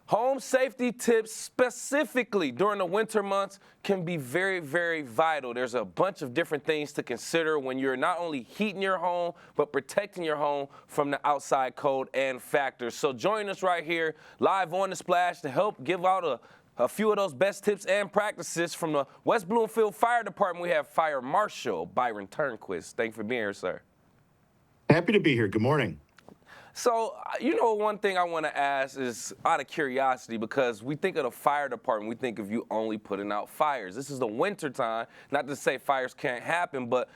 Home safety tips specifically during the winter months can be very, very vital. There's a bunch of different things to consider when you're not only heating your home, but protecting your home from the outside cold and factors. So join us right here live on The Splash to help give out a few of those best tips and practices from the West Bloomfield Fire Department. We have Fire Marshal Byron Turnquist. Thank you for being here, sir. Happy to be here. Good morning. So, one thing I want to ask is out of curiosity, because we think of the fire department, we think of you only putting out fires. This is the winter time, not to say fires can't happen, but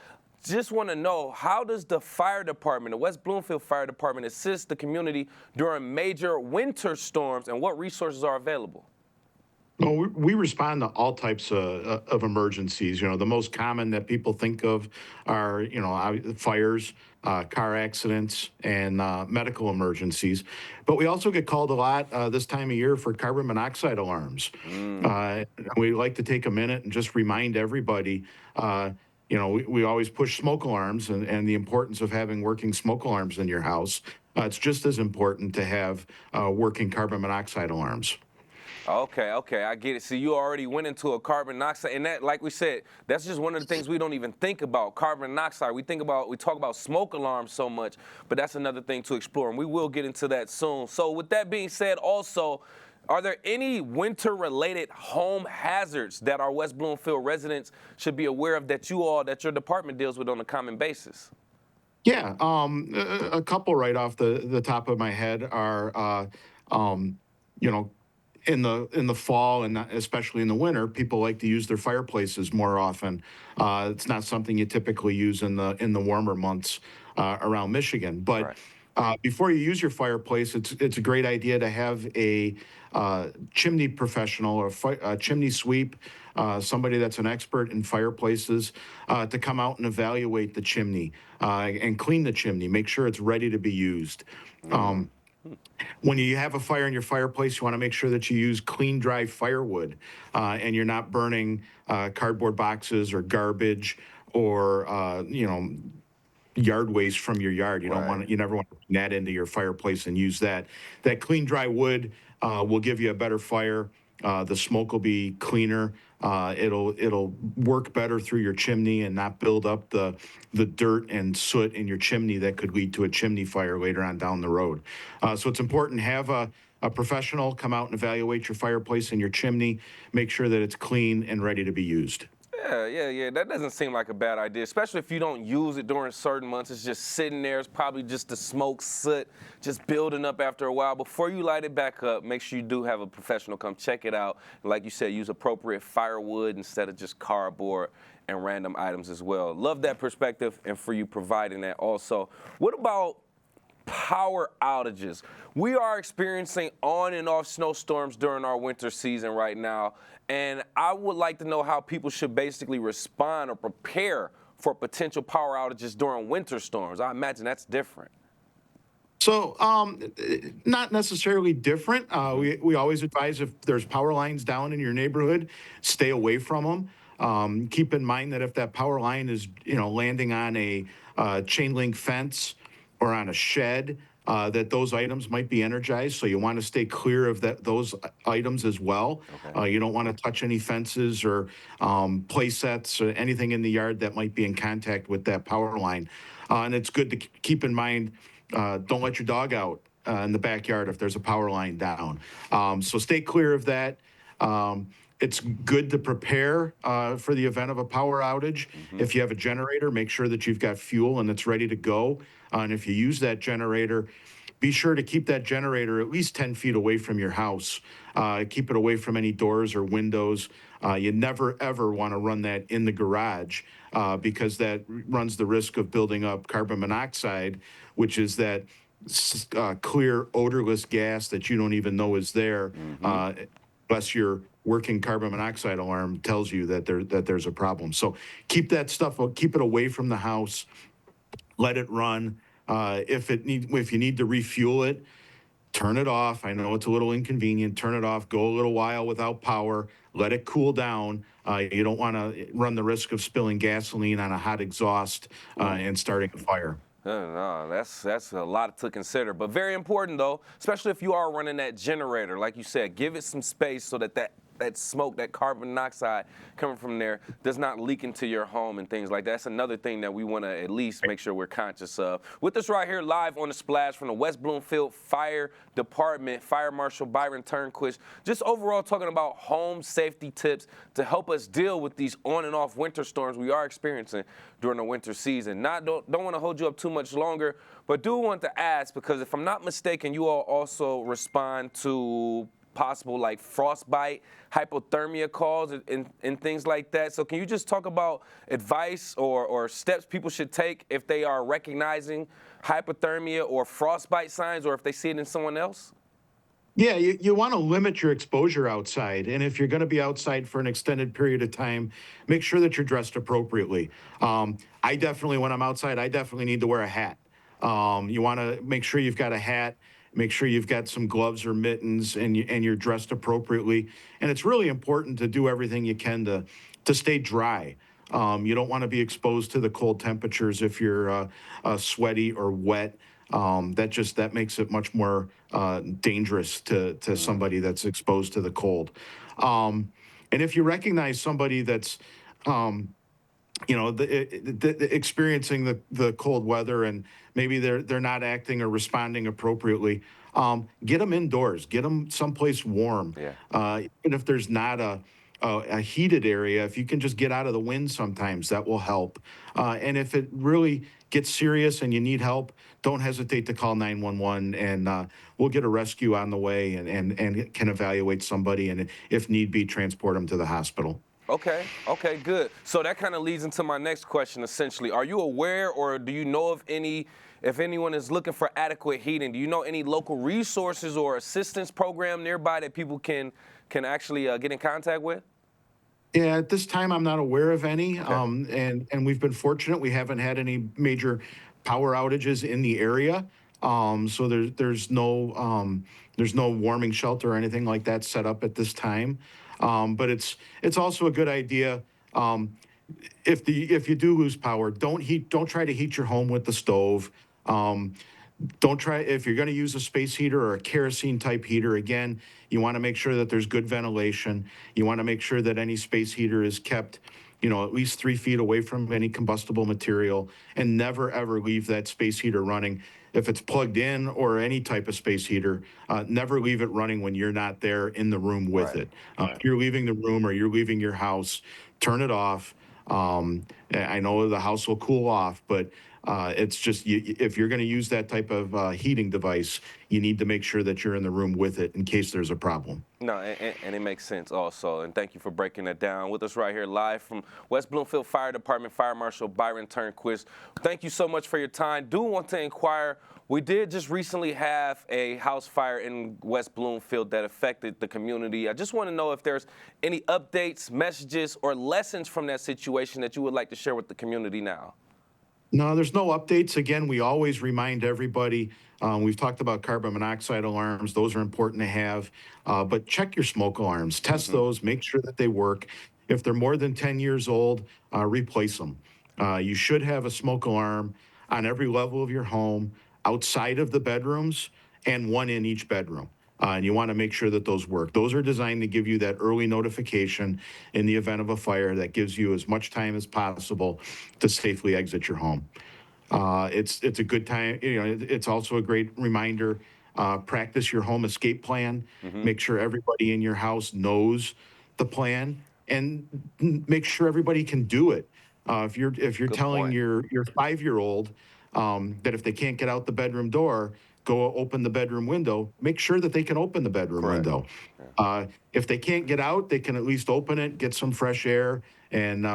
just want to know, how does the fire department, the West Bloomfield Fire Department, assist the community during major winter storms, and what resources are available? Well, we respond to all types of emergencies. The most common that people think of are, fires, car accidents, and medical emergencies. But we also get called a lot this time of year for carbon monoxide alarms. We like to take a minute and just remind everybody, we always push smoke alarms and the importance of having working smoke alarms in your house. It's just as important to have working carbon monoxide alarms. Okay, I get it. So you already went into a carbon monoxide, and that, like we said, that's just one of the things we don't even think about, carbon monoxide. We talk about smoke alarms so much, but that's another thing to explore, and we will get into that soon. So with that being said, also, are there any winter-related home hazards that our West Bloomfield residents should be aware of that your department deals with on a common basis? Yeah, a couple right off the top of my head are, in the fall and especially in the winter, people like to use their fireplaces more often. It's not something you typically use in the warmer months around Michigan. But before you use your fireplace, it's a great idea to have a chimney professional or a chimney sweep, somebody that's an expert in fireplaces, to come out and evaluate the chimney and clean the chimney, make sure it's ready to be used. When you have a fire in your fireplace, you want to make sure that you use clean, dry firewood, and you're not burning cardboard boxes or garbage or yard waste from your yard. You never want to bring that into your fireplace and use that. That clean, dry wood will give you a better fire. The smoke will be cleaner. It'll work better through your chimney and not build up the dirt and soot in your chimney that could lead to a chimney fire later on down the road. So it's important to have a professional come out and evaluate your fireplace and your chimney, make sure that it's clean and ready to be used. Yeah. That doesn't seem like a bad idea, especially if you don't use it during certain months. It's just sitting there. It's probably just the smoke, soot, just building up after a while. Before you light it back up, make sure you do have a professional come check it out. Like you said, use appropriate firewood instead of just cardboard and random items as well. Love that perspective and for you providing that also. What about power outages? We are experiencing on and off snowstorms during our winter season right now, and I would like to know how people should basically respond or prepare for potential power outages during winter storms. I imagine that's different. So, not necessarily different. We always advise, if there's power lines down in your neighborhood, stay away from them. Keep in mind that if that power line is, landing on a chain link fence or on a shed, that those items might be energized. So you want to stay clear of those items as well. Okay. You don't want to touch any fences or play sets or anything in the yard that might be in contact with that power line. And it's good to keep in mind, don't let your dog out in the backyard if there's a power line down. So stay clear of that. It's good to prepare for the event of a power outage. If you have a generator, make sure that you've got fuel and it's ready to go. And if you use that generator, be sure to keep that generator at least 10 feet away from your house. Keep it away from any doors or windows. You never, ever want to run that in the garage because that runs the risk of building up carbon monoxide, which is that clear, odorless gas that you don't even know is there, unless your working carbon monoxide alarm tells you that there's a problem. So keep that stuff, keep it away from the house. Let it run. If you need to refuel it, turn it off. I know it's a little inconvenient. Turn it off. Go a little while without power. Let it cool down. You don't want to run the risk of spilling gasoline on a hot exhaust and starting a fire. No, that's a lot to consider, but very important though, especially if you are running that generator. Like you said, give it some space so that smoke, that carbon monoxide coming from there does not leak into your home and things like that. That's another thing that we want to at least make sure we're conscious of. With us right here live on the Splash from the West Bloomfield Fire Department, Fire Marshal Byron Turnquist, just overall talking about home safety tips to help us deal with these on and off winter storms we are experiencing during the winter season. Don't want to hold you up too much longer, but do want to ask, because if I'm not mistaken, you all also respond to possible like frostbite, hypothermia calls, and things like that. So can you just talk about advice or steps people should take if they are recognizing hypothermia or frostbite signs, or if they see it in someone else? Yeah, you want to limit your exposure outside. And if you're going to be outside for an extended period of time, make sure that you're dressed appropriately. I definitely, when I'm outside, I definitely need to wear a hat. You want to make sure you've got a hat, make sure you've got some gloves or mittens, and you're dressed appropriately. And it's really important to do everything you can to stay dry. You don't want to be exposed to the cold temperatures if you're sweaty or wet. That makes it much more dangerous to somebody that's exposed to the cold. And if you recognize somebody that's experiencing the cold weather, and maybe they're not acting or responding appropriately, get them indoors, get them someplace warm. Yeah. Even if there's not a heated area, if you can just get out of the wind sometimes, that will help. And if it really gets serious and you need help, don't hesitate to call 911, and we'll get a rescue on the way, and can evaluate somebody, and if need be, transport them to the hospital. Okay, good. So that kind of leads into my next question, essentially. Are you aware, or do you know of if anyone is looking for adequate heating, do you know any local resources or assistance program nearby that people can actually get in contact with? Yeah, at this time, I'm not aware of any. Okay. And we've been fortunate. We haven't had any major power outages in the area. So there's no warming shelter or anything like that set up at this time. But it's also a good idea. If you do lose power, don't try to heat your home with the stove. Um, don't try, if you're going to use a space heater or a kerosene type heater, again, you want to make sure that there's good ventilation. You want to make sure that any space heater is kept, at least 3 feet away from any combustible material, and never ever leave that space heater running. If it's plugged in, or any type of space heater, never leave it running when you're not there in the room with Right. it. If you're leaving the room or you're leaving your house, turn it off. I know the house will cool off, but it's just, if you're going to use that type of heating device, you need to make sure that you're in the room with it in case there's a problem. No, and it makes sense also. And thank you for breaking that down. With us right here live from West Bloomfield Fire Department, Fire Marshal Byron Turnquist. Thank you so much for your time. Do want to inquire, we did just recently have a house fire in West Bloomfield that affected the community. I just want to know if there's any updates, messages, or lessons from that situation that you would like to share with the community now. No, there's no updates. Again, we always remind everybody. We've talked about carbon monoxide alarms. Those are important to have. But check your smoke alarms. Test those. Make sure that they work. If they're more than 10 years old, replace them. You should have a smoke alarm on every level of your home, outside of the bedrooms, and one in each bedroom. And you want to make sure that those work. Those are designed to give you that early notification in the event of a fire that gives you as much time as possible to safely exit your home. It's a good time. It's also a great reminder. Practice your home escape plan. Make sure everybody in your house knows the plan, and make sure everybody can do it. If you're Good telling point. your 5-year-old that if they can't get out the bedroom door, go open the bedroom window, make sure that they can open the bedroom Correct. window. If they can't get out, they can at least open it, get some fresh air, and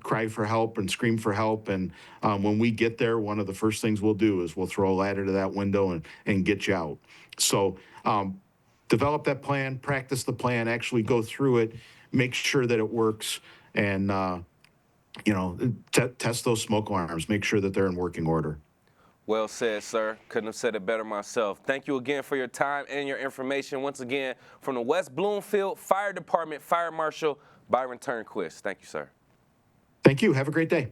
cry for help and scream for help. And when we get there, one of the first things we'll do is we'll throw a ladder to that window and get you out. So develop that plan, practice the plan, actually go through it, make sure that it works, and test those smoke alarms, make sure that they're in working order. Well said, sir. Couldn't have said it better myself. Thank you again for your time and your information. Once again, from the West Bloomfield Fire Department, Fire Marshal Byron Turnquist. Thank you, sir. Thank you. Have a great day.